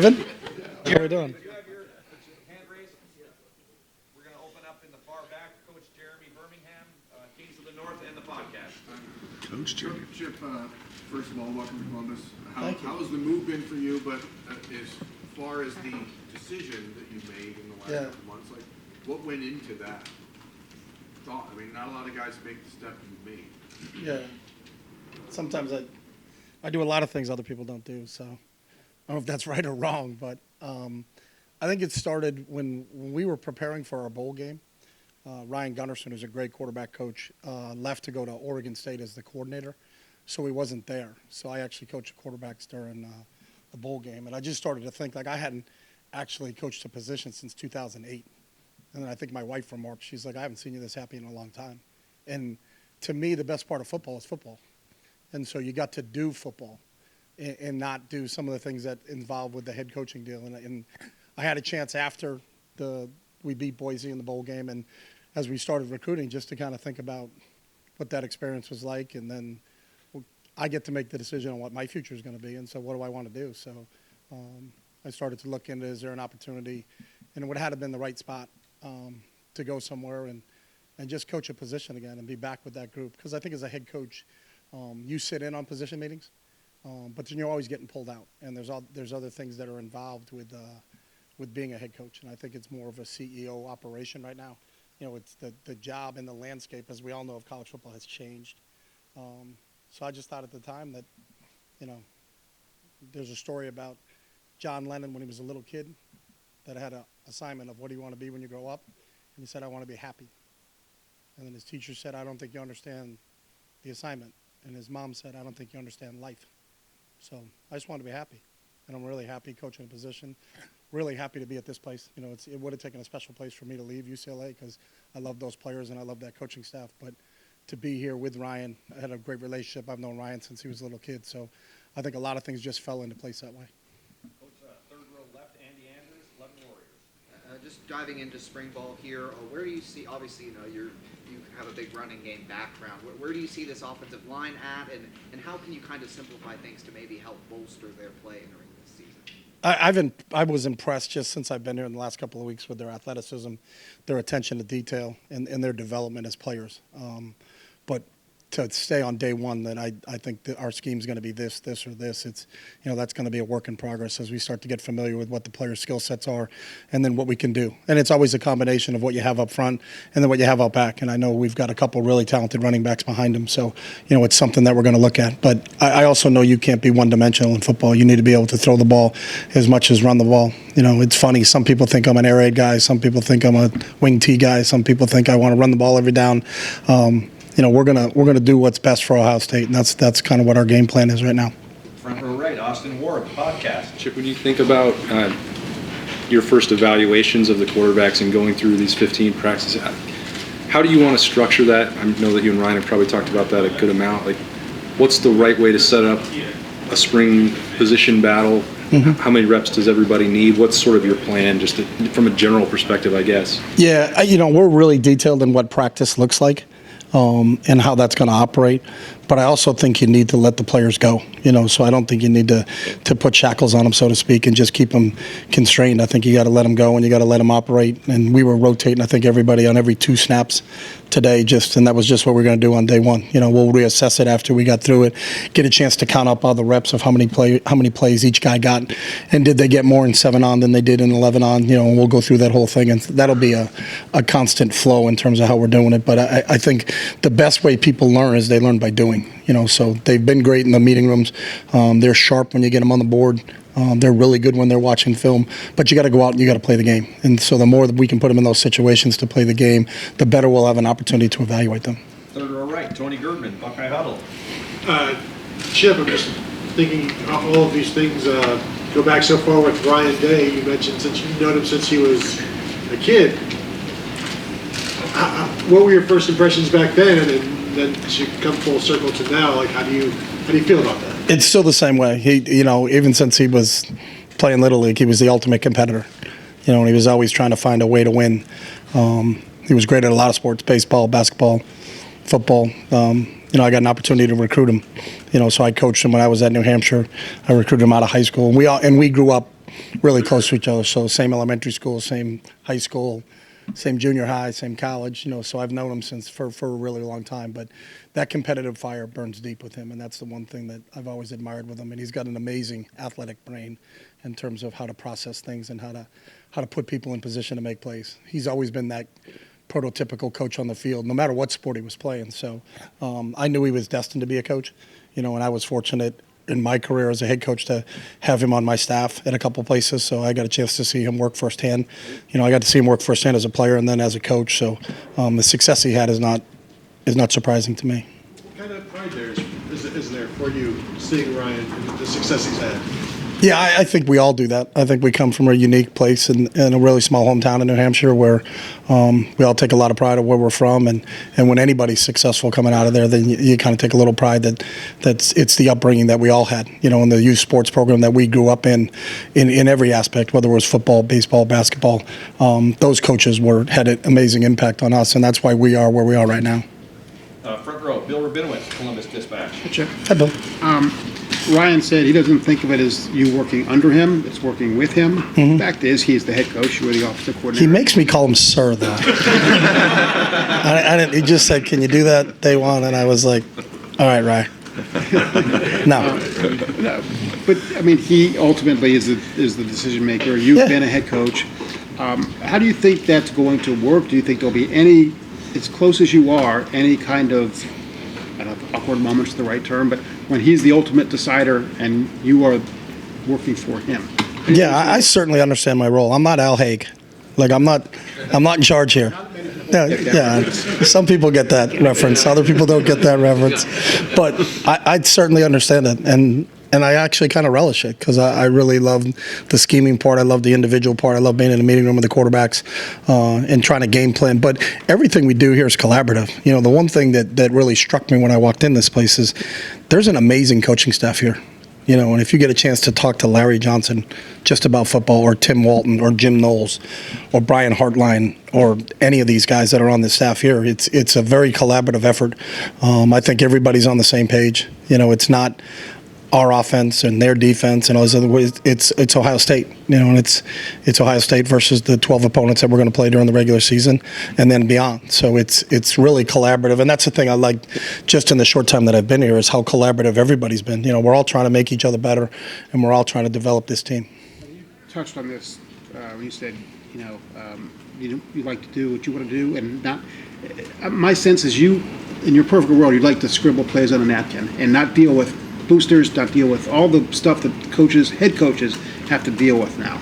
Evan? How are we doing? You have your hand raised. We're going to open up in the far back. Coach Jeremy Birmingham, Kings of the North, and the podcast. Coach Jeremy. Chip, first of all, welcome to Columbus. Thank you. How has the move been for you? But as far as the decision that you made in the last couple months, like what went into that thought? I mean, not a lot of guys make the step you made. Yeah. Sometimes I do a lot of things other people don't do, so I don't know if that's right or wrong, but I think it started when we were preparing for our bowl game. Ryan Gunnarsson, who's a great quarterback coach, left to go to Oregon State as the coordinator, so he wasn't there. So I actually coached quarterbacks during the bowl game, and I just started to think, like, I hadn't actually coached a position since 2008. And then I think my wife remarked, she's like, I haven't seen you this happy in a long time. And to me, the best part of football is football. And so you got to do football and not do some of the things that involve with the head coaching deal. And I had a chance after we beat Boise in the bowl game, and as we started recruiting, just to kind of think about what that experience was like. And then I get to make the decision on what my future is going to be. And so what do I want to do? So I started to look into, is there an opportunity? And it would have been the right spot to go somewhere and just coach a position again and be back with that group. Because I think as a head coach, you sit in on position meetings, but then you're always getting pulled out. And there's other things that are involved with being a head coach. And I think it's more of a CEO operation right now. You know, it's the job and the landscape, as we all know, of college football has changed. So I just thought at the time that, you know, there's a story about John Lennon when he was a little kid that had an assignment of what do you want to be when you grow up? And he said, I want to be happy. And then his teacher said, I don't think you understand the assignment. And his mom said, I don't think you understand life. So I just want to be happy. And I'm really happy coaching a position, really happy to be at this place. You know, it would have taken a special place for me to leave UCLA because I love those players and I love that coaching staff. But to be here with Ryan, I had a great relationship. I've known Ryan since he was a little kid. So I think a lot of things just fell into place that way. Coach, third row left, Andy Andrews, 11 Warriors. Just diving into spring ball here, where do you see, obviously, you know, you have a big running game background. Where do you see this offensive line at, and how can you kind of simplify things to maybe help bolster their play during this season? I was impressed just since I've been here in the last couple of weeks with their athleticism, their attention to detail, and their development as players. But to stay on day one that I think that our scheme is going to be this, or this. It's, you know, that's going to be a work in progress as we start to get familiar with what the players' skill sets are and then what we can do. And it's always a combination of what you have up front and then what you have out back. And I know we've got a couple really talented running backs behind them. So, you know, it's something that we're going to look at. But I also know you can't be one-dimensional in football. You need to be able to throw the ball as much as run the ball. You know, it's funny. Some people think I'm an air raid guy. Some people think I'm a wing T guy. Some people think I want to run the ball every down. You know, we're gonna do what's best for Ohio State, and that's kind of what our game plan is right now. Front row right, Austin Ward, the podcast. Chip, when you think about your first evaluations of the quarterbacks and going through these 15 practices, how do you want to structure that? I know that you and Ryan have probably talked about that a good amount. Like, what's the right way to set up a spring position battle? Mm-hmm. How many reps does everybody need? What's sort of your plan, just from a general perspective, I guess? Yeah, you know, we're really detailed in what practice looks like. And how that's going to operate. But I also think you need to let the players go, you know, so I don't think you need to put shackles on them, so to speak, and just keep them constrained. I think you got to let them go and you got to let them operate. And we were rotating, I think, everybody on every 2 snaps today, and that was just what we're going to do on day one. You know, we'll reassess it after we got through it, get a chance to count up all the reps of how many plays each guy got, and did they get more in 7 on than they did in 11 on, you know, and we'll go through that whole thing, and that'll be a constant flow in terms of how we're doing it. But I think the best way people learn is they learn by doing, you know, so they've been great in the meeting rooms. They're sharp when you get them on the board. They're really good when they're watching film, but you got to go out and you got to play the game. And so the more that we can put them in those situations to play the game, the better we'll have an opportunity to evaluate them. Third row right, Tony Girdman, Buckeye Huddle. Chip, I'm just thinking all of these things go back so far with Ryan Day. You mentioned since you've known him since he was a kid. What were your first impressions back then, and then to come full circle to now? Like, how do you feel about that? It's still the same way. He, you know, even since he was playing Little League, he was the ultimate competitor. You know, and he was always trying to find a way to win. He was great at a lot of sports: baseball, basketball, football. You know, I got an opportunity to recruit him. You know, so I coached him when I was at New Hampshire. I recruited him out of high school, and we grew up really close to each other. So same elementary school, same high school, same junior high, same college. So I've known him for a really long time. But that competitive fire burns deep with him, and that's the one thing that I've always admired with him. And he's got an amazing athletic brain in terms of how to process things and how to put people in position to make plays. He's always been that prototypical coach on the field, no matter what sport he was playing. So I knew he was destined to be a coach, and I was fortunate in my career as a head coach to have him on my staff at a couple places. So I got a chance to see him work firsthand. I got to see him work firsthand as a player and then as a coach. So the success he had is not surprising to me. What kind of pride is there for you seeing Ryan and the success he's had? Yeah, I think we all do that. I think we come from a unique place in a really small hometown in New Hampshire where we all take a lot of pride of where we're from. And when anybody's successful coming out of there, then you kind of take a little pride that it's the upbringing that we all had, in the youth sports program that we grew up in every aspect, whether it was football, baseball, basketball. Those coaches had an amazing impact on us, and that's why we are where we are right now. Front row, Bill Rabinowitz, Columbus Dispatch. Chip. Hi, Bill. Ryan said he doesn't think of it as you working under him, it's working with him. The fact is, he's the head coach, you are the offensive coordinator. He makes me call him sir, though. He just said, "Can you do that day one?" And I was like, "All right, Ryan." No. No, but, he ultimately is the decision maker. You've been a head coach. How do you think that's going to work? Do you think there'll be any, as close as you are, any kind of, I don't know if awkward moments is the right term, but when he's the ultimate decider and you are working for him? Yeah, I certainly understand my role. I'm not Al Haig. I'm not in charge here. Yeah, some people get that reference. Other people don't get that reference. But I certainly understand it. And I actually kind of relish it because I really love the scheming part. I love the individual part. I love being in the meeting room with the quarterbacks and trying to game plan. But everything we do here is collaborative. The one thing that really struck me when I walked in this place is there's an amazing coaching staff here. And if you get a chance to talk to Larry Johnson just about football, or Tim Walton, or Jim Knowles, or Brian Hartline, or any of these guys that are on the staff here, it's a very collaborative effort. I think everybody's on the same page. It's not our offense and their defense and all those other ways. It's Ohio State, and it's Ohio State versus the 12 opponents that we're going to play during the regular season and then beyond. So it's really collaborative, and that's the thing I like just in the short time that I've been here is how collaborative everybody's been. We're all trying to make each other better, and we're all trying to develop this team. You touched on this when you said, you like to do what you want to do, and not. My sense is you, in your perfect world, you'd like to scribble plays on a napkin and not deal with boosters, not deal with all the stuff that head coaches have to deal with now.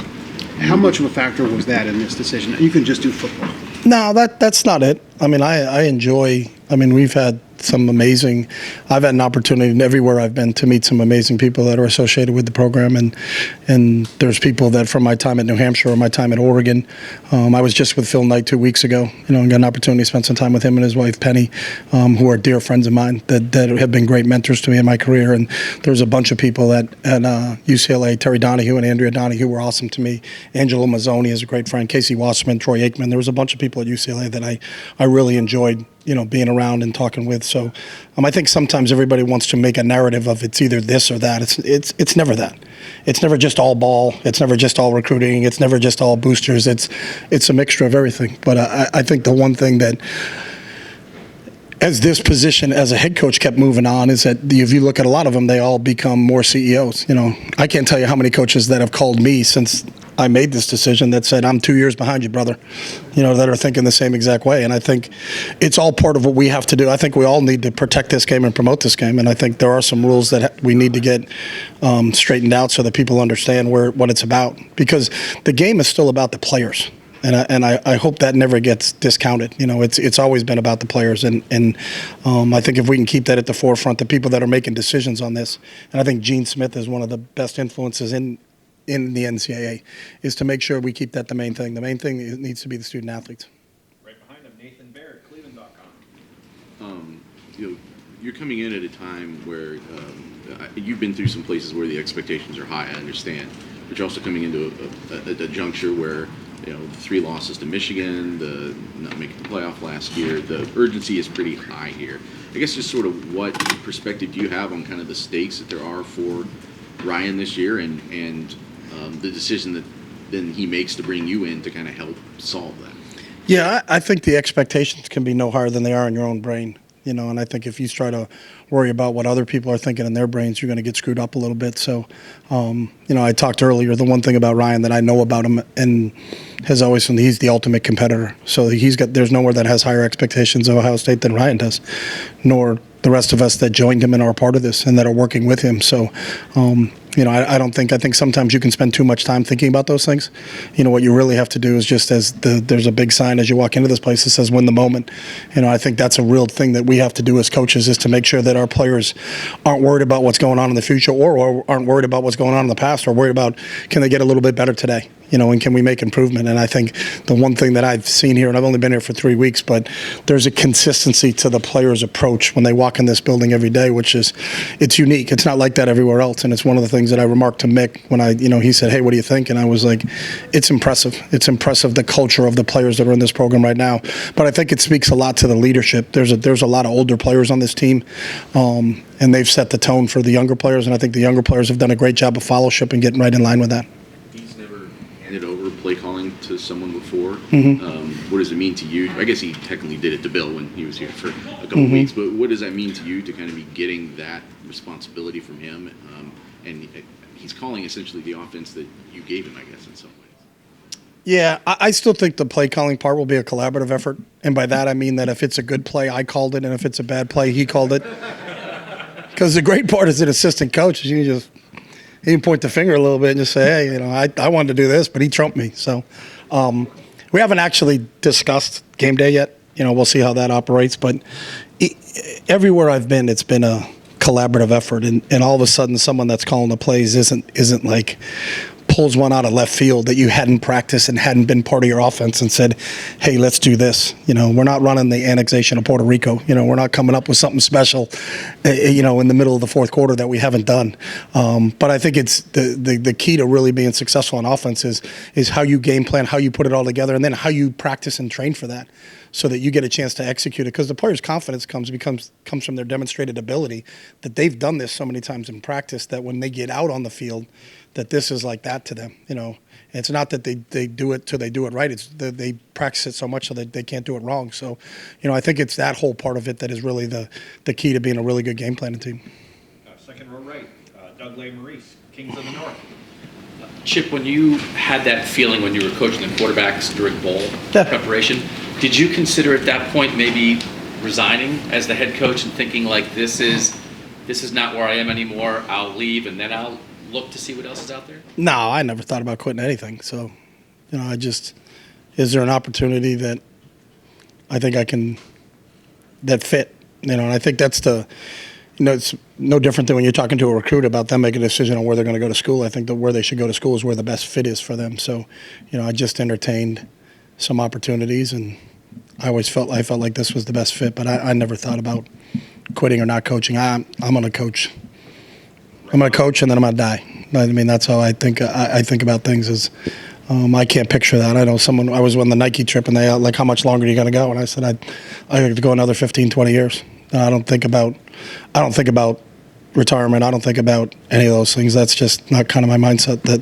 How much of a factor was that in this decision? You can just do football. No, that's not it. I enjoy. We've had some amazing. I've had an opportunity everywhere I've been to meet some amazing people that are associated with the program, and there's people that from my time at New Hampshire or my time at Oregon. I was just with Phil Knight 2 weeks ago. And got an opportunity to spend some time with him and his wife Penny, who are dear friends of mine that have been great mentors to me in my career. And there's a bunch of people at UCLA, Terry Donahue and Andrea Donahue were awesome to me. Angelo Mazzoni is a great friend. Casey Wasserman, Troy Aikman. There was a bunch of people at UCLA that I really enjoyed. Being around and talking with. So I think sometimes everybody wants to make a narrative of it's either this or that. It's never that. It's never just all ball. It's never just all recruiting. It's never just all boosters. It's a mixture of everything. But I think the one thing that as this position as a head coach kept moving on is that if you look at a lot of them, they all become more CEOs. I can't tell you how many coaches that have called me since I made this decision that said, "I'm 2 years behind you, brother," that are thinking the same exact way. And I think it's all part of what we have to do. I think we all need to protect this game and promote this game. And I think there are some rules that we need to get straightened out so that people understand what it's about. Because the game is still about the players. And I hope that never gets discounted. It's always been about the players. And I think if we can keep that at the forefront, the people that are making decisions on this, and I think Gene Smith is one of the best influences in the NCAA, is to make sure we keep that the main thing. The main thing needs to be the student athletes. Right behind him, Nathan Baird, Cleveland.com. You're coming in at a time where you've been through some places where the expectations are high, I understand. But you're also coming into a juncture where, the 3 losses to Michigan, the not making the playoff last year, the urgency is pretty high here. I guess just sort of what perspective do you have on kind of the stakes that there are for Ryan this year, and the decision that then he makes to bring you in to kind of help solve that. Yeah, I think the expectations can be no higher than they are in your own brain. And I think if you try to worry about what other people are thinking in their brains, you're going to get screwed up a little bit. So, I talked earlier, the one thing about Ryan that I know about him and has always been, he's the ultimate competitor. So there's nowhere that has higher expectations of Ohio State than Ryan does, nor the rest of us that joined him and are part of this and that are working with him. So, I think sometimes you can spend too much time thinking about those things. What you really have to do is just there's a big sign as you walk into this place that says win the moment. I think that's a real thing that we have to do as coaches, is to make sure that our players aren't worried about what's going on in the future or aren't worried about what's going on in the past, or worried about can they get a little bit better today. And can we make improvement? And I think the one thing that I've seen here, and I've only been here for 3 weeks, but there's a consistency to the players' approach when they walk in this building every day, which is, it's unique. It's not like that everywhere else. And it's one of the things that I remarked to Mick when he said, hey, what do you think? And I was like, it's impressive. It's impressive, the culture of the players that are in this program right now. But I think it speaks a lot to the leadership. There's a lot of older players on this team, and they've set the tone for the younger players. And I think the younger players have done a great job of fellowship and getting right in line with that. Handed over play calling to someone before. Mm-hmm. What does it mean to you? I guess he technically did it to Bill when he was here for a couple of weeks, but what does that mean to you to kind of be getting that responsibility from him? And he's calling essentially the offense that you gave him, I guess, in some ways. Yeah, I still think the play calling part will be a collaborative effort. And by that, I mean that if it's a good play, I called it, and if it's a bad play, he called it. Because the great part as an assistant coach is you can point the finger a little bit and just say, hey, I wanted to do this, but he trumped me. So we haven't actually discussed game day yet. We'll see how that operates. But everywhere I've been, it's been a collaborative effort. And all of a sudden, someone that's calling the plays isn't like pulls one out of left field that you hadn't practiced and hadn't been part of your offense and said, hey, let's do this. We're not running the annexation of Puerto Rico. We're not coming up with something special, in the middle of the fourth quarter that we haven't done. But I think it's the key to really being successful on offense is how you game plan, how you put it all together, and then how you practice and train for that, so that you get a chance to execute it. Because the player's confidence comes from their demonstrated ability, that they've done this so many times in practice that when they get out on the field, that this is like that to them. It's not that they do it till they do it right. It's they practice it so much so that they can't do it wrong. So, I think it's that whole part of it that is really the key to being a really good game planning team. Second row right, Doug Maurice, Kings of the North. Chip, when you had that feeling when you were coaching the quarterbacks during bowl preparation, did you consider at that point maybe resigning as the head coach and thinking like this is not where I am anymore, I'll leave and then I'll look to see what else is out there? No, I never thought about quitting anything. So, is there an opportunity that I think I can, that fit? And I think that's it's no different than when you're talking to a recruit about them making a decision on where they're going to go to school. I think that where they should go to school is where the best fit is for them. So, I just entertained some opportunities, and I felt like this was the best fit, but I never thought about quitting or not coaching. I'm going to coach. I'm going to coach, and then I'm going to die. I mean, that's how I think. I think about things. Is I can't picture that. I know I was on the Nike trip, and they like, how much longer are you going to go? And I said, I have to go another 15, 20 years. And I don't think about retirement. I don't think about any of those things. That's just not kind of my mindset. That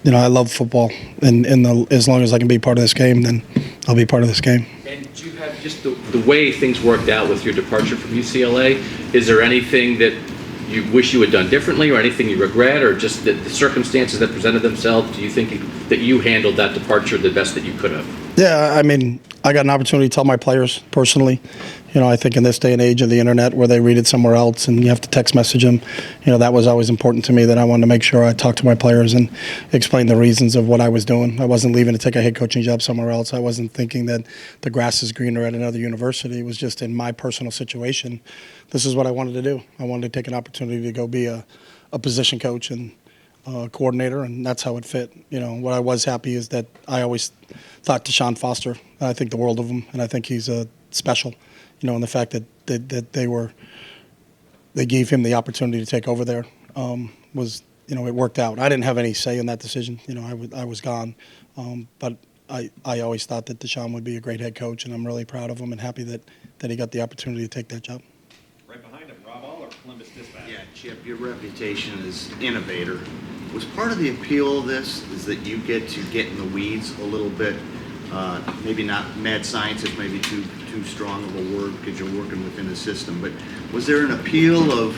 I love football, and as long as I can be part of this game, then I'll be part of this game. And do you have just the way things worked out with your departure from UCLA? Is there anything that you wish you had done differently, or anything you regret, or just the circumstances that presented themselves? Do you think that you handled that departure the best that you could have? Yeah, I mean, I got an opportunity to tell my players personally. I think in this day and age of the internet where they read it somewhere else and you have to text message them, that was always important to me, that I wanted to make sure I talked to my players and explained the reasons of what I was doing. I wasn't leaving to take a head coaching job somewhere else. I wasn't thinking that the grass is greener at another university. It was just in my personal situation. This is what I wanted to do. I wanted to take an opportunity to go be a position coach and coordinator, and that's how it fit. What I was happy is that I always thought Deshaun Foster, I think the world of him, and I think he's special. And the fact that they gave him the opportunity to take over there was, it worked out. I didn't have any say in that decision. I was gone, but I always thought that Deshaun would be a great head coach, and I'm really proud of him and happy that he got the opportunity to take that job. Right behind him, Rob Aller, Columbus Dispatch. Yeah, Chip, your reputation as innovator Was part of the appeal of this is that you get to get in the weeds a little bit? Maybe not mad scientist, maybe too strong of a word because you're working within the system. But was there an appeal of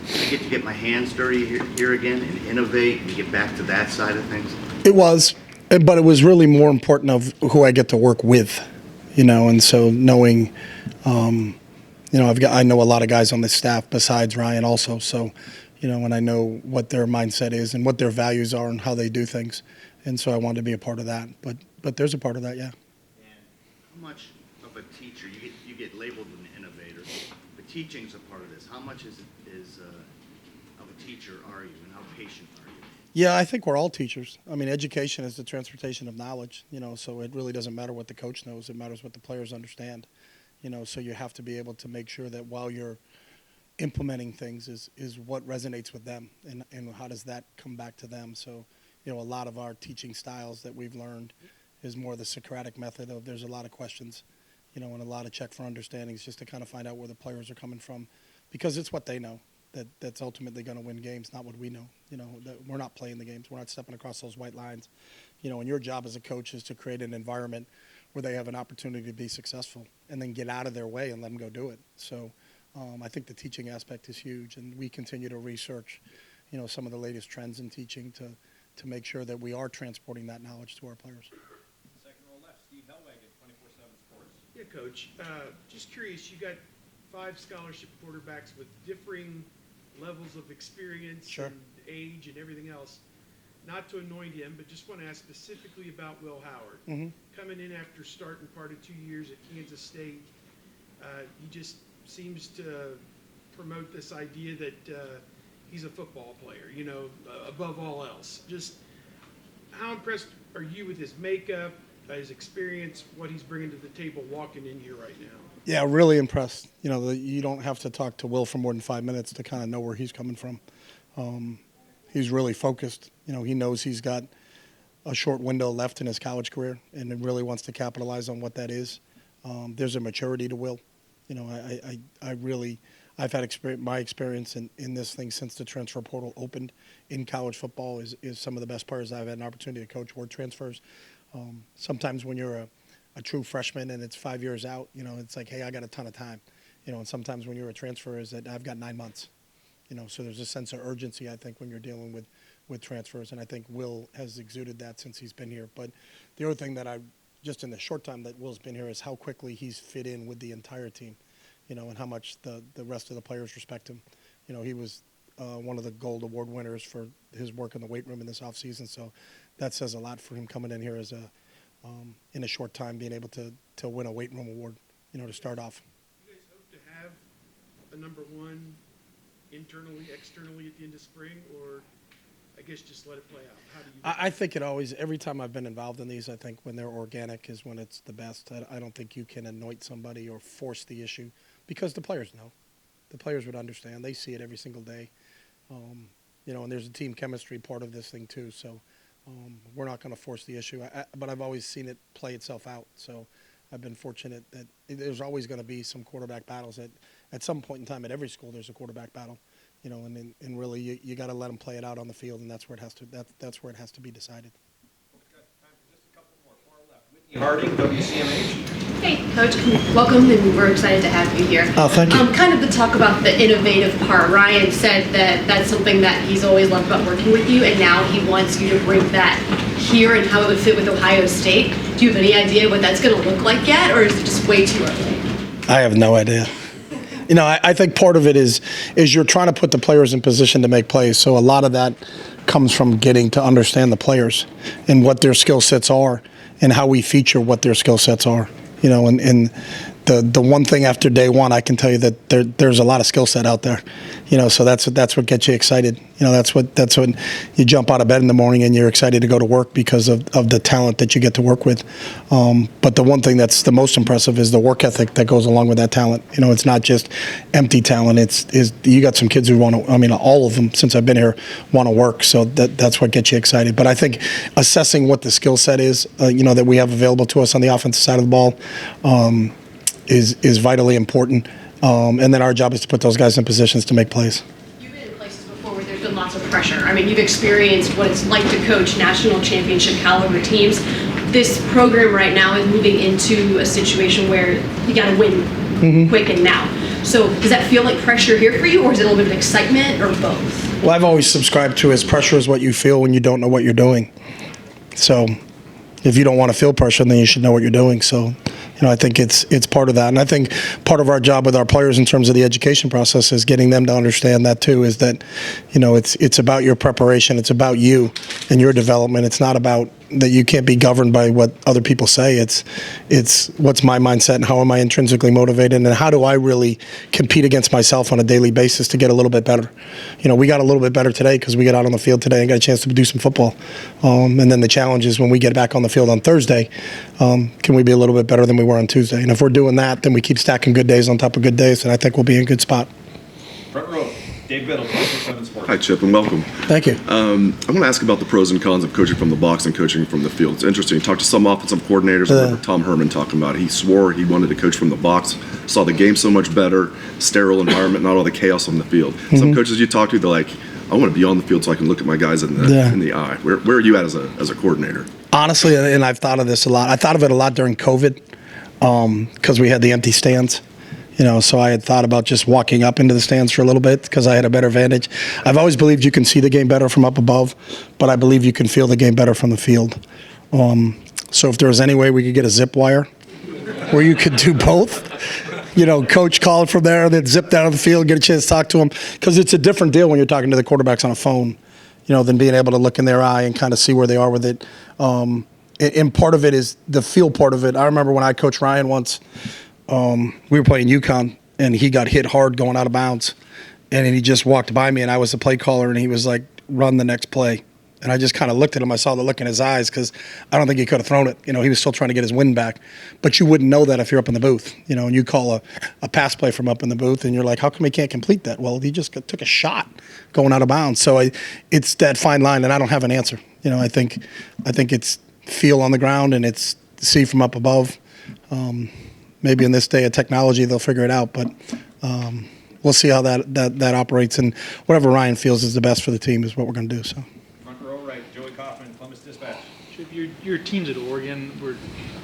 I get to get my hands dirty here again and innovate and get back to that side of things? It was, but it was really more important of who I get to work with, and so knowing, I know a lot of guys on the staff besides Ryan also, so, and I know what their mindset is and what their values are and how they do things, and so I wanted to be a part of that, but there's a part of that, yeah. And how much of a teacher, you get labeled an innovator, but teaching's a part of this. How much is of a teacher are you, and how patient are you? Yeah, I think we're all teachers. I mean, education is the transportation of knowledge, so it really doesn't matter what the coach knows. It matters what the players understand, so you have to be able to make sure that while you're implementing things is what resonates with them and how does that come back to them. So, a lot of our teaching styles that we've learned is more the Socratic method of there's a lot of questions, and a lot of check for understandings just to kind of find out where the players are coming from because it's what they know. That's ultimately going to win games, not what we know. That we're not playing the games. We're not stepping across those white lines. And your job as a coach is to create an environment where they have an opportunity to be successful and then get out of their way and let them go do it. So I think the teaching aspect is huge, and we continue to research, some of the latest trends in teaching to make sure that we are transporting that knowledge to our players. Second row left, Steve Hellwagon, 24/7 Sports. Yeah, Coach. Just curious, you got 5 scholarship quarterbacks with differing levels of experience Sure. and age and everything else. Not to anoint him, but just want to ask specifically about Will Howard. Mm-hmm. Coming in after starting part of 2 years at Kansas State, he just seems to promote this idea that he's a football player, above all else. Just how impressed are you with his makeup, his experience, what he's bringing to the table walking in here right now? Yeah, really impressed. You don't have to talk to Will for more than 5 minutes to kind of know where he's coming from. He's really focused. He knows he's got a short window left in his college career and he really wants to capitalize on what that is. There's a maturity to Will. I've had my experience in this thing since the transfer portal opened in college football is some of the best players I've had an opportunity to coach were transfers. Sometimes when you're a true freshman and it's 5 years out, it's like, hey, I got a ton of time. And sometimes when you're a transfer is that I've got 9 months. So there's a sense of urgency, I think, when you're dealing with transfers. And I think Will has exuded that since he's been here. But the other thing that just in the short time that Will's been here is how quickly he's fit in with the entire team, and how much the rest of the players respect him. He was one of the Gold Award winners for his work in the weight room in this offseason. So that says a lot for him coming in here as in a short time being able to win a weight room award, to start off. You guys hope to have a number one internally, externally at the end of spring, or I guess just let it play out? How do you? I think it always, every time I've been involved in these, I think when they're organic is when it's the best. I don't think you can anoint somebody or force the issue because the players know. The players would understand. They see it every single day. And there's a team chemistry part of this thing too. So we're not going to force the issue. But I've always seen it play itself out. So I've been fortunate that there's always going to be some quarterback battles. At some point in time at every school, there's a quarterback battle. And really you got to let them play it out on the field, and that's where it has to be decided. We've got time for just a couple more. Far left, Whitney Harding, WCMH. Hey, Coach, welcome, and we're excited to have you here. Oh, thank you. Kind of to talk about the innovative part. Ryan said that that's something that he's always loved about working with you, and now he wants you to bring that here and how it would fit with Ohio State. Do you have any idea what that's going to look like yet, or is it just way too early? I have no idea. I think part of it is you're trying to put the players in position to make plays. So a lot of that comes from getting to understand the players and what their skill sets are and how we feature what their skill sets are. And the one thing after day one, I can tell you that there's a lot of skill set out there. So that's what gets you excited. That's when you jump out of bed in the morning and you're excited to go to work because of the talent that you get to work with. But the one thing that's the most impressive is the work ethic that goes along with that talent. It's not just empty talent. It's you got some kids who want to. All of them since I've been here want to work. So that's what gets you excited. But I think assessing what the skill set is, that we have available to us on the offensive side of the ball, is vitally important. And then our job is to put those guys in positions to make plays. You've been in places before where there's been lots of pressure. I mean, you've experienced what it's like to coach national championship caliber teams. This program right now is moving into a situation where you got to win quick and now. So does that feel like pressure here for you, or is it a little bit of excitement, or both? Well, I've always subscribed to is pressure is what you feel when you don't know what you're doing. So if you don't want to feel pressure, then you should know what you're doing. So, I think it's part of that. And I think part of our job with our players in terms of the education process is getting them to understand that too, is that, it's about your preparation. It's about you and your development. It's not about that you can't be governed by what other people say. It's what's my mindset and how am I intrinsically motivated and how do I really compete against myself on a daily basis to get a little bit better. We got a little bit better today because we got out on the field today and got a chance to do some football. And then the challenge is when we get back on the field on Thursday, can we be a little bit better than we were on Tuesday? And if we're doing that, then we keep stacking good days on top of good days, and I think we'll be in a good spot. Front row, Dave Biddle, 24/7 Sports. Hi, Chip, and welcome. Thank you. I want to ask about the pros and cons of coaching from the box and coaching from the field. It's interesting. You talked to some offensive coordinators. I remember Tom Herman talking about it. He swore he wanted to coach from the box, saw the game so much better, sterile environment, not all the chaos on the field. Some coaches you talk to, they're like, I want to be on the field so I can look at my guys in the eye. Where are you at as a coordinator? Honestly, and I've thought of this a lot. I thought of it a lot during COVID because we had the empty stands. So I had thought about just walking up into the stands for a little bit because I had a better vantage. I've always believed you can see the game better from up above, but I believe you can feel the game better from the field. So if there was any way we could get a zip wire where you could do both, coach call it from there, then zip down to the field, get a chance to talk to them, because it's a different deal when you're talking to the quarterbacks on a phone, than being able to look in their eye and kind of see where they are with it. And part of it is the feel part of it. I remember when I coached Ryan once, we were playing UConn, and he got hit hard going out of bounds. And he just walked by me, and I was the play caller, and he was like, run the next play. And I just kind of looked at him. I saw the look in his eyes because I don't think he could have thrown it. He was still trying to get his wind back. But you wouldn't know that if you're up in the booth, and you call a pass play from up in the booth, and you're like, how come he can't complete that? Well, he just took a shot going out of bounds. So it's that fine line, and I don't have an answer. I think it's feel on the ground, and it's see from up above. Maybe in this day of technology, they'll figure it out. But we'll see how that operates. And whatever Ryan feels is the best for the team is what we're going to do. So. Front row right, Joey Kaufman, Columbus Dispatch. Your teams at Oregon were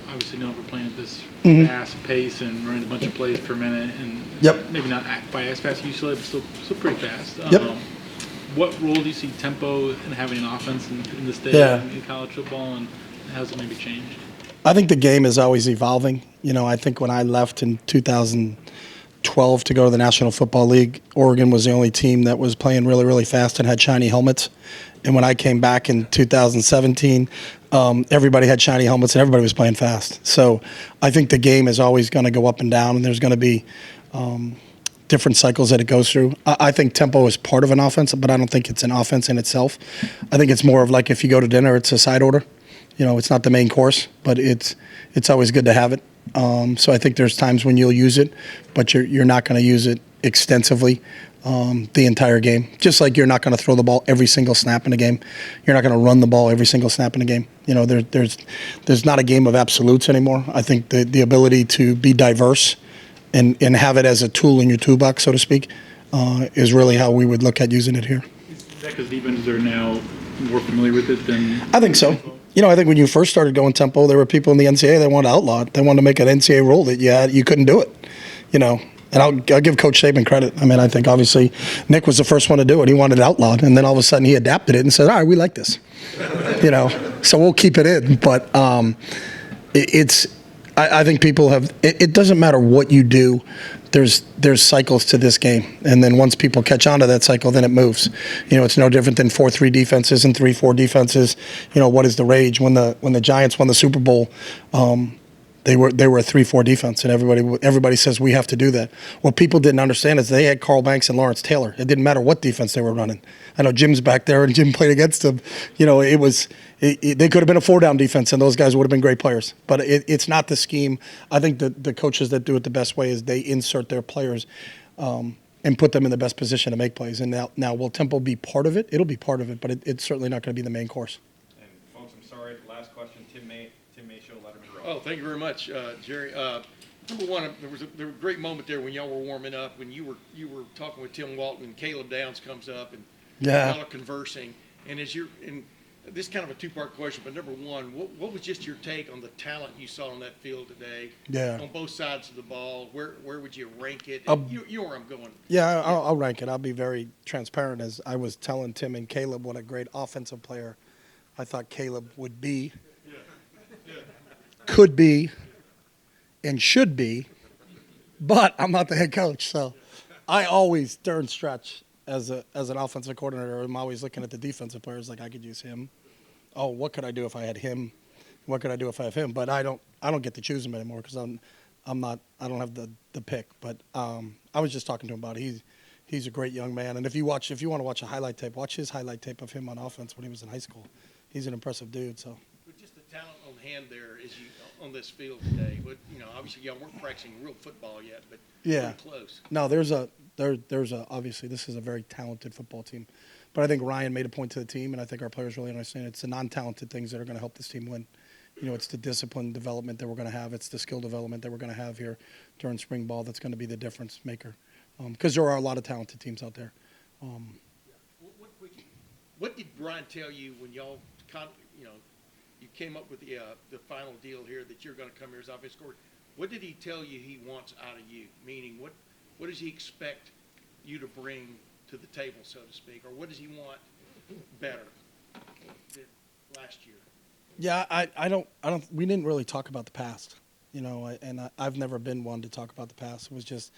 obviously known for playing at this fast pace and running a bunch of plays per minute, and maybe not by as fast as UCLA, but still pretty fast. What role do you see tempo in having an offense in this day in college football, and how has it maybe changed? I think the game is always evolving. I think when I left in 2012 to go to the National Football League, Oregon was the only team that was playing really, really fast and had shiny helmets. And when I came back in 2017, everybody had shiny helmets and everybody was playing fast. So I think the game is always going to go up and down, and there's going to be different cycles that it goes through. I think tempo is part of an offense, but I don't think it's an offense in itself. I think it's more of like if you go to dinner, it's a side order. It's not the main course, but it's always good to have it. So I think there's times when you'll use it, but you're not going to use it extensively the entire game. Just like you're not going to throw the ball every single snap in a game. You're not going to run the ball every single snap in a game. There's not a game of absolutes anymore. I think the ability to be diverse and have it as a tool in your toolbox, so to speak, is really how we would look at using it here. Is that because defenses are now more familiar with it than? I think so. I think when you first started going tempo, there were people in the NCAA that wanted to outlaw it. They wanted to make an NCAA rule that you couldn't do it. And I'll give Coach Saban credit. I mean, I think obviously Nick was the first one to do it. He wanted it outlawed, and then all of a sudden he adapted it and said, "All right, we like this," So we'll keep it in. But I think people have. It doesn't matter what you do. There's cycles to this game, and then once people catch on to that cycle, then it moves. It's no different than 4-3 defenses and 3-4 defenses. What is the rage when the Giants won the Super Bowl? They were a 3-4 defense, and everybody says we have to do that. What people didn't understand is they had Carl Banks and Lawrence Taylor. It didn't matter what defense they were running. I know Jim's back there, and Jim played against them. They could have been a 4-down defense, and those guys would have been great players. But it's not the scheme. I think the coaches that do it the best way is they insert their players and put them in the best position to make plays. And now will tempo be part of it? It'll be part of it, but it's certainly not going to be the main course. And folks, I'm sorry. Last question, Tim May Show, Letterman Row. Oh, thank you very much, Jerry. Number one, there was a great moment there when y'all were warming up when you were talking with Tim Walton and Caleb Downs comes up and Yeah. Y'all are conversing, and this is kind of a two-part question, but number one, what was just your take on the talent you saw on that field today? Yeah. On both sides of the ball, where would you rank it? Um, You know where I'm going. Yeah, I'll rank it. I'll be very transparent. As I was telling Tim and Caleb what a great offensive player I thought Caleb would be, could be, and should be, but I'm not the head coach. So I always, during stretch, as an offensive coordinator, I'm always looking at the defensive players like I could use him. Oh, what could I do if I had him? What could I do if I have him? But I don't get to choose him anymore because I don't have the pick. But I was just talking to him about it. He's a great young man. And if you want to watch a highlight tape, watch his highlight tape of him on offense when he was in high school. He's an impressive dude. So. But just the talent on hand there is on this field today. But obviously y'all weren't practicing real football yet, but Yeah. pretty close. No, there's obviously this is a very talented football team. But I think Ryan made a point to the team, and I think our players really understand it's the non-talented things that are going to help this team win. It's the discipline development that we're going to have. It's the skill development that we're going to have here during spring ball that's going to be the difference maker. Because there are a lot of talented teams out there. What did Brian tell you when y'all you came up with the final deal here that you're going to come here as offensive coordinator? What did he tell you he wants out of you? Meaning, what does he expect you to bring to the table, so to speak, or what does he want better than last year? Yeah, I don't. We didn't really talk about the past, and I've never been one to talk about the past. It was just,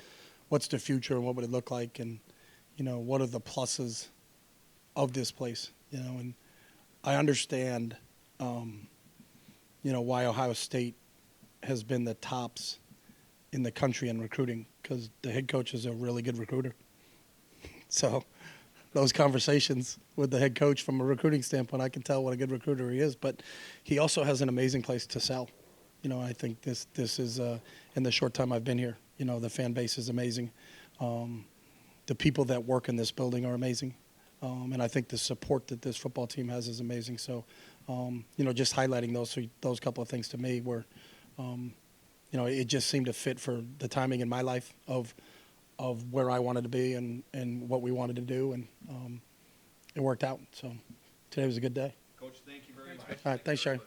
what's the future and what would it look like, and what are the pluses of this place, and I understand, why Ohio State has been the tops in the country in recruiting because the head coach is a really good recruiter. So those conversations with the head coach from a recruiting standpoint, I can tell what a good recruiter he is, but he also has an amazing place to sell. I think this is, in the short time I've been here, the fan base is amazing. The people that work in this building are amazing. And I think the support that this football team has is amazing. So, just highlighting those couple of things to me were, it just seemed to fit for the timing in my life of where I wanted to be and what we wanted to do, and it worked out. So today was a good day. Coach, thank you very much. All right, thanks, Sherry.